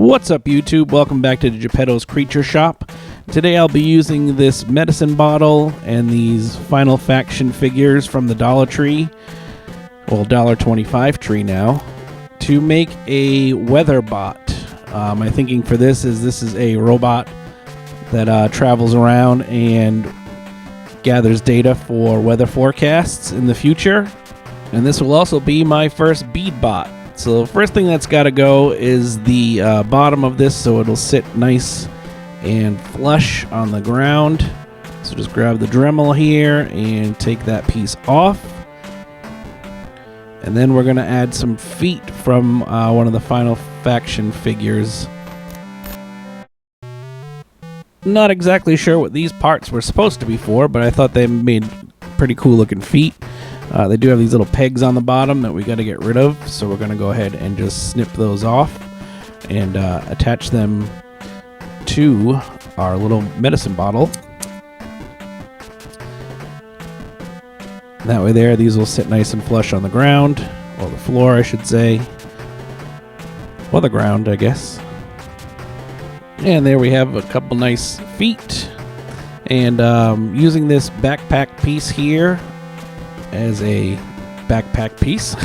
What's up, YouTube? Welcome back to the Geppetto's Creature Shop. Today I'll be using this medicine bottle and these Final Faction figures from the Dollar Tree, well, $1.25 tree now, to make a weather bot. My thinking for this is a robot that travels around and gathers data for weather forecasts in the future. And this will also be my first bead bot. So the first thing that's got to go is the bottom of this, so it'll sit nice and flush on the ground. So just grab the Dremel here and take that piece off. And then we're going to add some feet from one of the Final Faction figures. Not exactly sure what these parts were supposed to be for, but I thought they made pretty cool looking feet. They do have these little pegs on the bottom that we got to get rid of, so we're going to go ahead and just snip those off and attach them to our little medicine bottle. That way there, these will sit nice and flush on the ground, or the floor I should say, or the ground I guess. And there we have a couple nice feet, and using this backpack piece here as a backpack piece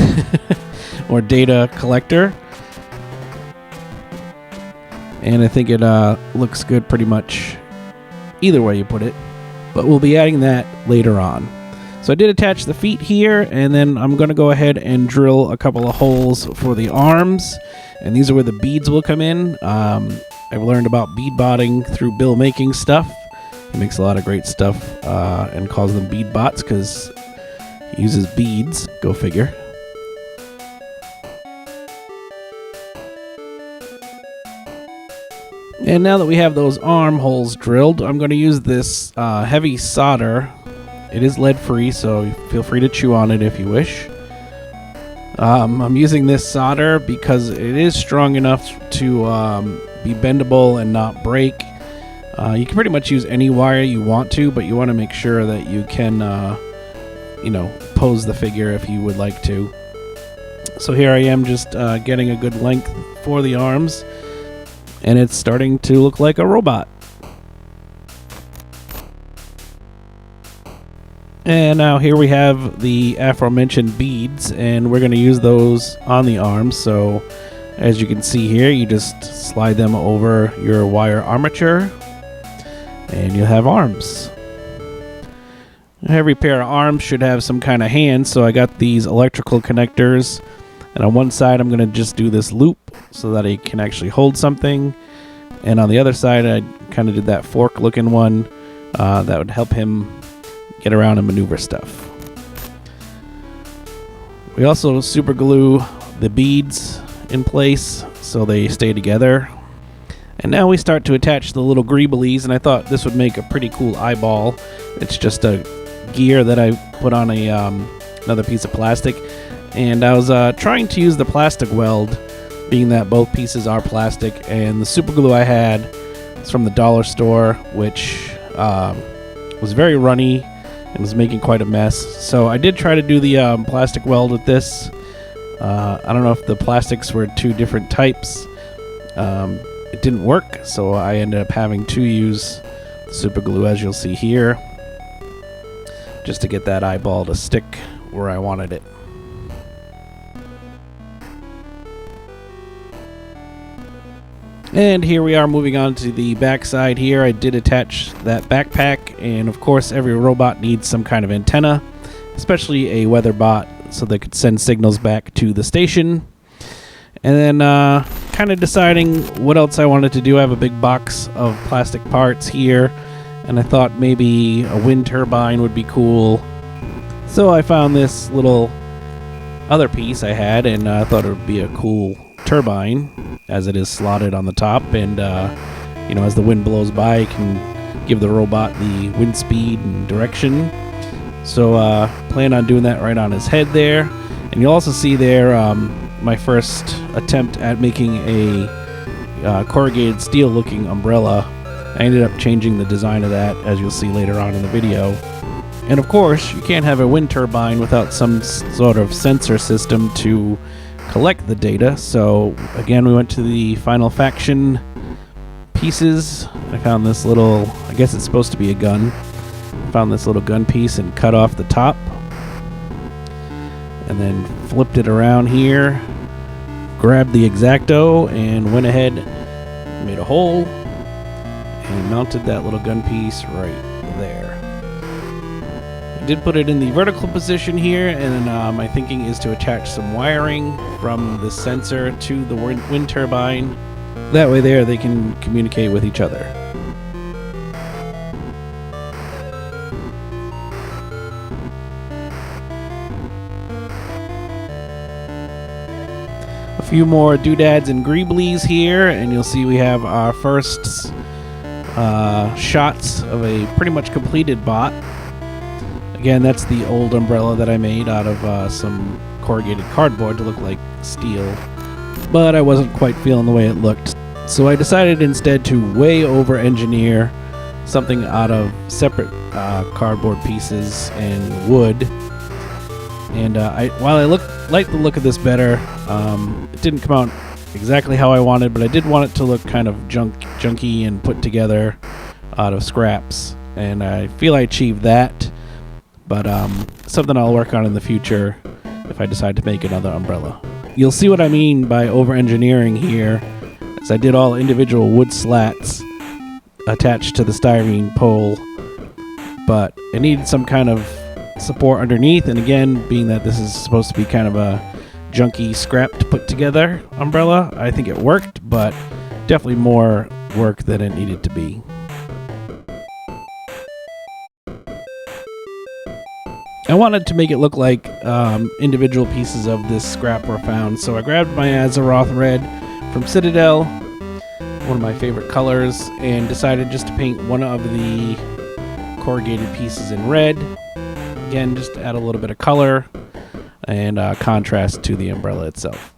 or data collector, and I think it looks good pretty much either way you put it, but we'll be adding that later on. So I did attach the feet here, and then I'm going to go ahead and drill a couple of holes for the arms, and these are where the beads will come in. I've learned about bead botting through Bill Making Stuff. He makes a lot of great stuff and calls them bead bots because he uses beads, go figure. And now that we have those arm holes drilled, I'm going to use this heavy solder. It is lead free, so feel free to chew on it if you wish. I'm using this solder because it is strong enough to be bendable and not break. You can pretty much use any wire you want to, but you want to make sure that you can pose the figure if you would like to. So here I am just getting a good length for the arms, and it's starting to look like a robot. And now here we have the aforementioned beads, and we're going to use those on the arms. So as you can see here, you just slide them over your wire armature and you'll have arms. Every pair of arms should have some kind of hand, so I got these electrical connectors, and on one side I'm going to just do this loop so that it can actually hold something, and on the other side I kind of did that fork looking one that would help him get around and maneuver stuff. We also super glue the beads in place so they stay together. And now we start to attach the little greeblies, and I thought this would make a pretty cool eyeball. It's just a gear that I put on a another piece of plastic, and I was trying to use the plastic weld, being that both pieces are plastic, and the super glue I had is from the dollar store, which was very runny and was making quite a mess. So I did try to do the plastic weld with this. I don't know if the plastics were two different types. It didn't work, so I ended up having to use the super glue, as you'll see here, just to get that eyeball to stick where I wanted it. And here we are moving on to the back side here. I did attach that backpack, and of course every robot needs some kind of antenna, especially a weather bot, so they could send signals back to the station. And then kind of deciding what else I wanted to do. I have a big box of plastic parts here, and I thought maybe a wind turbine would be cool. So I found this little other piece I had, and I thought it would be a cool turbine as it is slotted on the top, and as the wind blows by, it can give the robot the wind speed and direction. So plan on doing that right on his head there. And you'll also see there my first attempt at making a corrugated steel looking umbrella. I ended up changing the design of that, as you'll see later on in the video. And of course, you can't have a wind turbine without some sort of sensor system to collect the data. So again, we went to the final faction pieces. I found this little, I guess it's supposed to be a gun. Found this little gun piece and cut off the top. And then flipped it around here. Grabbed the X-Acto and went ahead, made a hole, and mounted that little gun piece right there. I did put it in the vertical position here, and my thinking is to attach some wiring from the sensor to the wind turbine. That way there they can communicate with each other. A few more doodads and greeblies here, and you'll see we have our first shots of a pretty much completed bot. Again, that's the old umbrella that I made out of some corrugated cardboard to look like steel, but I wasn't quite feeling the way it looked. So I decided instead to way over engineer something out of separate cardboard pieces and wood. And while I like the look of this better, it didn't come out exactly how I wanted, but I did want it to look kind of junky and put together out of scraps. And I feel I achieved that. But something I'll work on in the future if I decide to make another umbrella. You'll see what I mean by over-engineering here, as I did all individual wood slats attached to the styrene pole, but it needed some kind of support underneath, and again, being that this is supposed to be kind of a junky, scrapped, put together umbrella, I think it worked, but definitely more work than it needed to be. I wanted to make it look like individual pieces of this scrap were found, so I grabbed my Azeroth Red from Citadel, one of my favorite colors, and decided just to paint one of the corrugated pieces in red. Again, just to add a little bit of color and contrast to the umbrella itself.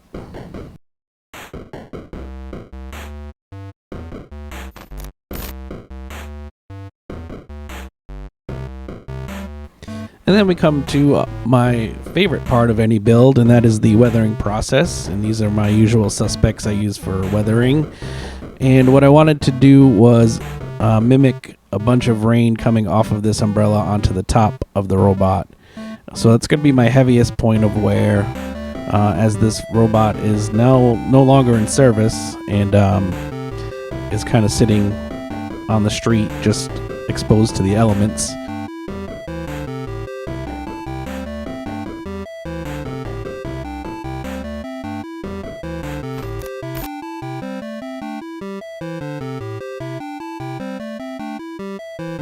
And then we come to my favorite part of any build, and that is the weathering process. And these are my usual suspects I use for weathering. And what I wanted to do was mimic a bunch of rain coming off of this umbrella onto the top of the robot. So that's going to be my heaviest point of wear, as this robot is now no longer in service and is kind of sitting on the street, just exposed to the elements.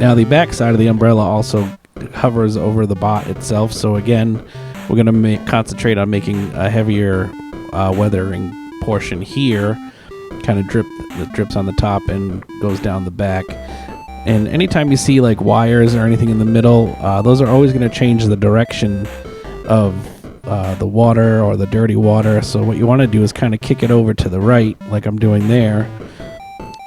Now the back side of the umbrella also hovers over the bot itself, so again, we're going to concentrate on making a heavier weathering portion here. Kind of drips on the top and goes down the back. And anytime you see like wires or anything in the middle, those are always going to change the direction of the water or the dirty water. So what you want to do is kind of kick it over to the right, like I'm doing there,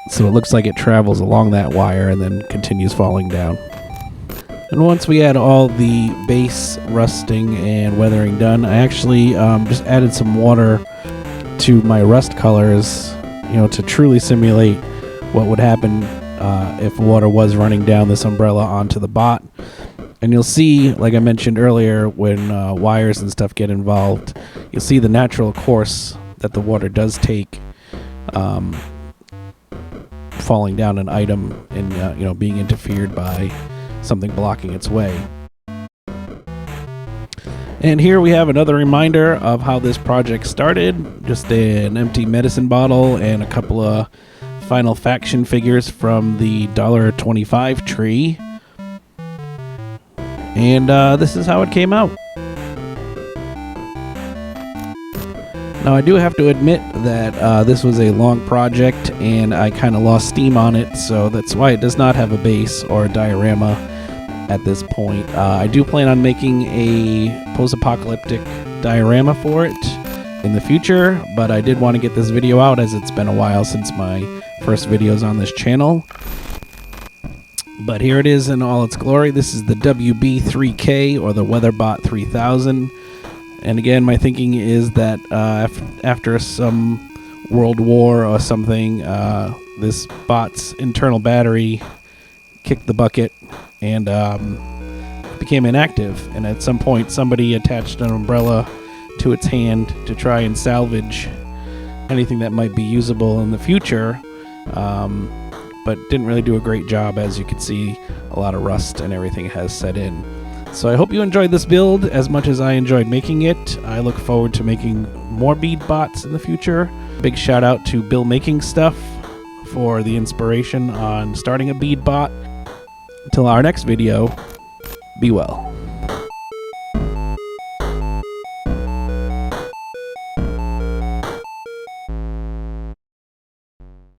so it looks like it travels along that wire and then continues falling down. And once we had all the base rusting and weathering done, I actually just added some water to my rust colors, to truly simulate what would happen if water was running down this umbrella onto the bot. And you'll see, like I mentioned earlier, when wires and stuff get involved, you'll see the natural course that the water does take, falling down an item and being interfered by something blocking its way. And here we have another reminder of how this project started. Just an empty medicine bottle and a couple of final faction figures from the $1.25 tree. And this is how it came out. Now I do have to admit that this was a long project and I kind of lost steam on it, so that's why it does not have a base or a diorama at this point. I do plan on making a post-apocalyptic diorama for it in the future, but I did want to get this video out as it's been a while since my first videos on this channel. But here it is in all its glory. This is the WB3K, or the WeatherBot 3000. And again, my thinking is that after some world war or something, this bot's internal battery kicked the bucket and became inactive. And at some point, somebody attached an umbrella to its hand to try and salvage anything that might be usable in the future, but didn't really do a great job. As you can see, a lot of rust and everything has set in. So I hope you enjoyed this build as much as I enjoyed making it. I look forward to making more bead bots in the future. Big shout out to Bill Making Stuff for the inspiration on starting a bead bot. Until our next video, be well.